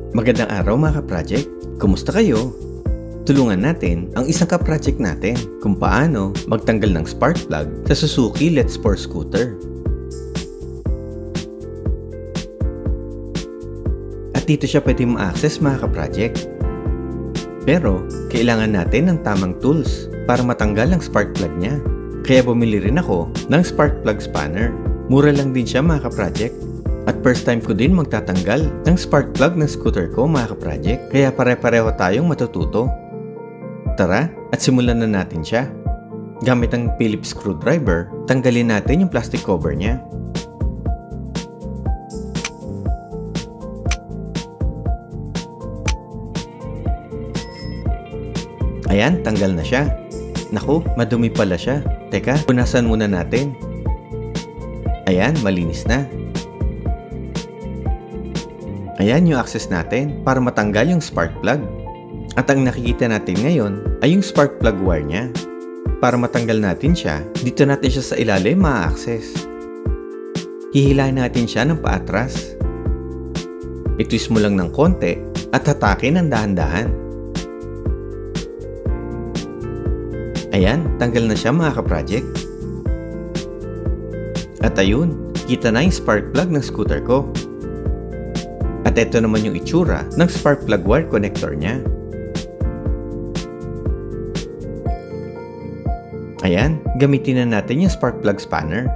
Magandang araw mga ka-project! Kumusta kayo? Tulungan natin ang isang ka-project natin kung paano magtanggal ng spark plug sa Suzuki Let's 4 scooter. At dito siya pwede ma-access mga ka-project. Pero kailangan natin ng tamang tools para matanggal ang spark plug niya. Kaya bumili rin ako ng spark plug spanner. Mura lang din siya mga ka-project. At first time ko din magtatanggal ng spark plug ng scooter ko mga ka-project. Kaya pare-pareho tayong matututo. Tara at simulan na natin siya. Gamit ang Phillips screwdriver, tanggalin natin yung plastic cover niya. Ayan, tanggal na siya. Naku, madumi pala siya. Teka, punasan muna natin. Ayan, malinis na. Ayan yung access natin para matanggal yung spark plug. At ang nakikita natin ngayon ay yung spark plug wire niya. Para matanggal natin siya, dito natin siya sa ilalim ma-access. Hihilahin natin siya ng paatras. I-twist mo lang ng konti at hatakin ng dahan-dahan. Ayan, tanggal na siya mga ka-project. At ayun, kita na yung spark plug ng scooter ko. At ito naman yung itsura ng spark plug wire connector niya. Ayan, gamitin na natin yung spark plug spanner.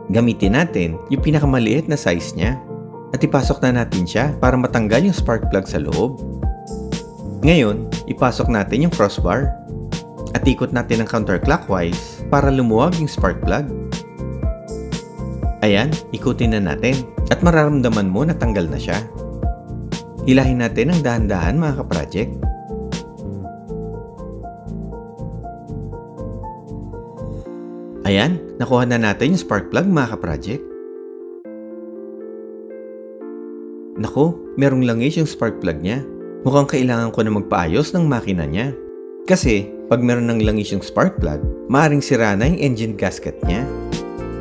Gamitin natin yung pinakamaliit na size niya. At ipasok na natin siya para matanggal yung spark plug sa loob. Ngayon, ipasok natin yung crossbar. At ikot natin ng counterclockwise para lumuwag yung spark plug. Ayan, ikutin na natin. At mararamdaman mo na tanggal na siya. Hilahin natin ng dahan-dahan mga ka-project. Ayan, nakuha na natin yung spark plug mga ka-project. Naku, merong langis yung spark plug niya. Mukhang kailangan ko na magpaayos ng makina niya. Kasi, pag meron ng langis yung spark plug, maaaring sira na yung engine gasket niya.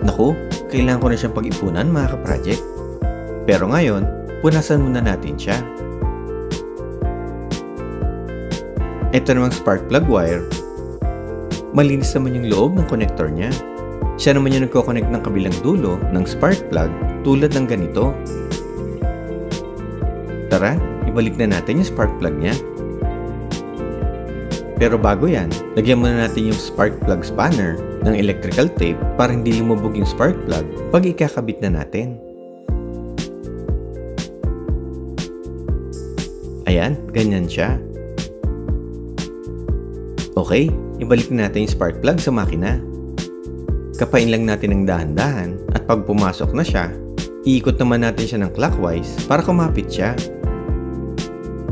Naku, kailangan ko na siyang pag-ipunan mga ka-project. Pero ngayon, punasan muna natin siya. Ito namang spark plug wire. Malinis naman yung loob ng connector niya. Siya naman yung nagko-connect ng kabilang dulo ng spark plug tulad ng ganito. Tara, ibalik na natin yung spark plug niya. Pero bago yan, lagyan muna natin yung spark plug spanner ng electrical tape para hindi lumubog yung spark plug pag ikakabit na natin. Ayan, ganyan siya. Okay, ibalik natin yung spark plug sa makina. Kapain lang natin ng dahan-dahan at pag pumasok na siya, iikot naman natin siya ng clockwise para kumapit siya.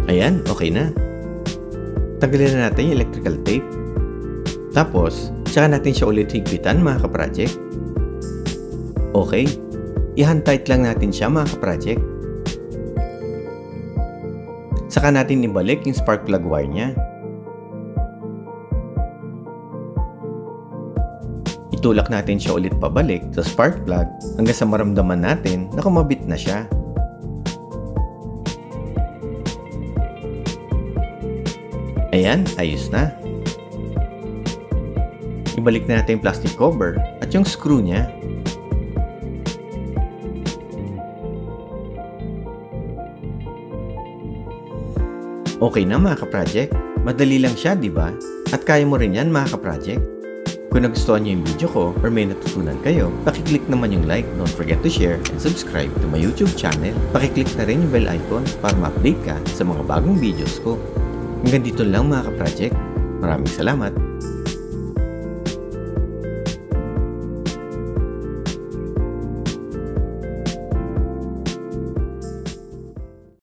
Ayan, okay na. Tanggalin na natin yung electrical tape. Tapos, saka natin siya ulit higpitan mga ka-project. Okay, i-hand tight lang natin siya mga ka-project. Saka natin ibalik yung spark plug wire niya. Itulak natin siya ulit pabalik sa spark plug hanggang sa maramdaman natin na kumabit na siya. Ayan, ayos na. Ibalik na natin yung plastic cover at yung screw niya. Okay na mga ka-project. Madali lang siya, di ba? At kaya mo rin yan mga ka-project. Kung nagustuhan niyo yung video ko or may natutunan kayo, pakiclick naman yung like, don't forget to share and subscribe to my YouTube channel. Pakiclick na rin yung bell icon para ma-update ka sa mga bagong videos ko. Hanggang dito lang mga ka-project. Maraming salamat!